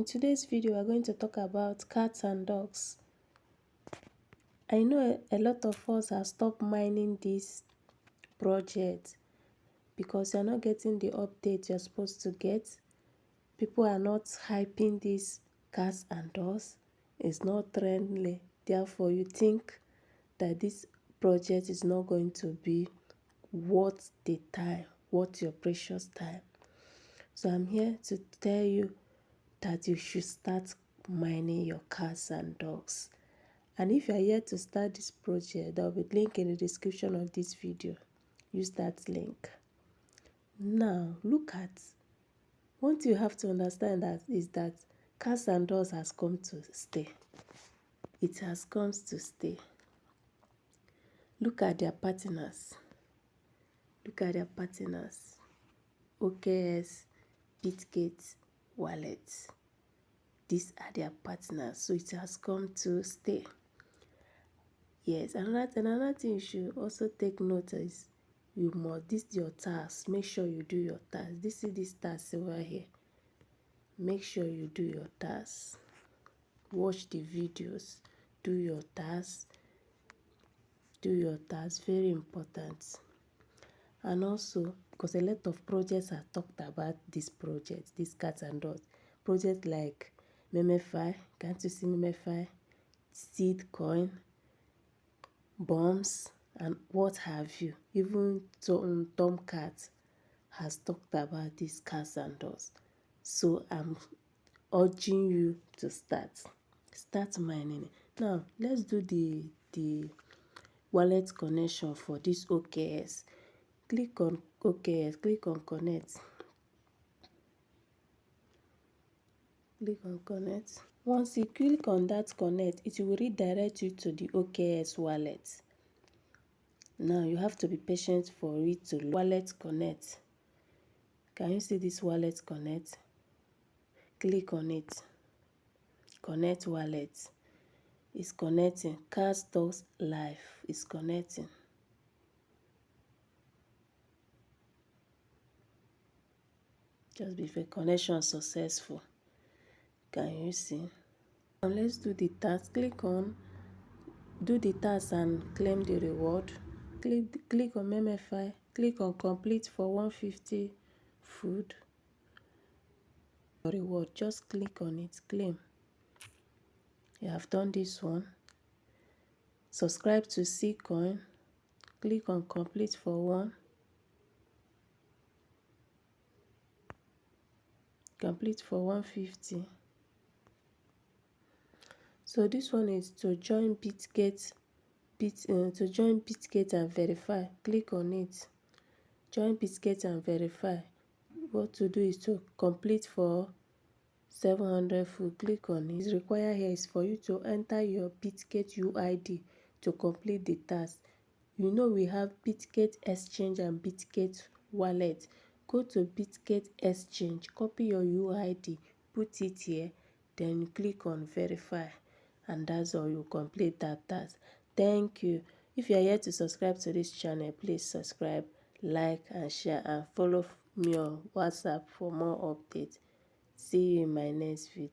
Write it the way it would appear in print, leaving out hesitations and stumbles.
today's video, we're going to talk about cats and dogs. I know a lot of us have stopped mining this project because you're not getting the update you're supposed to get. People are not hyping these cats and dogs. It's not trendy. Therefore, you think that this project is not going to be worth the time, worth your precious time. So I'm here to tell you that you should start mining your cats and dogs. And if you are yet to start this project, there will be a link in the description of this video. Use that link. Now, look at what you have to understand is that cats and dogs has come to stay. It has come to stay. Look at their partners. Look at their partners. Okx, Bitget Wallet. These are their partners, so it has come to stay. Yes, another thing you should also take note is this is your task. Make sure you do your task. This task over here. Make sure you do your task. Watch the videos. Do your task. Do your task. Very important. And also, because a lot of projects have talked about this project, this cats and dogs. Projects like Memefi, can't you see Memefi? Seed coin, bombs, and what have you. Even Tomcat has talked about these cats and dogs. So I'm urging you to start mining. Now let's do the wallet connection for this Okx. Click on Okx, click on connect. Click on connect. Once you click on that connect, it will redirect you to the Okx wallet. Now you have to be patient for it to wallet connect. Can you see this wallet connect? Click on it. Connect wallet. It's connecting. Cats&dogs Live is connecting. Just before connection successful. Can you see? Now let's do the task. Click on do the task and claim the reward. Click on Memefi. Click on complete for 150 food. Reward. Just click on it. Claim. You have done this one. Subscribe to Firecoin. Click on complete for 1. Complete for 150. So this one is to join Bitget and verify. Click on it. Join Bitget and verify. What to do is to complete for 700 food. Click on it. It's required here is for you to enter your Bitget UID to complete the task. You know we have Bitget Exchange and Bitget Wallet. Go to Bitget Exchange, copy your UID, put it here, then click on verify. And that's all, you complete that task. Thank you. If you are yet to subscribe to this channel, please subscribe, like and share, and follow me on WhatsApp for more updates. See you in my next video.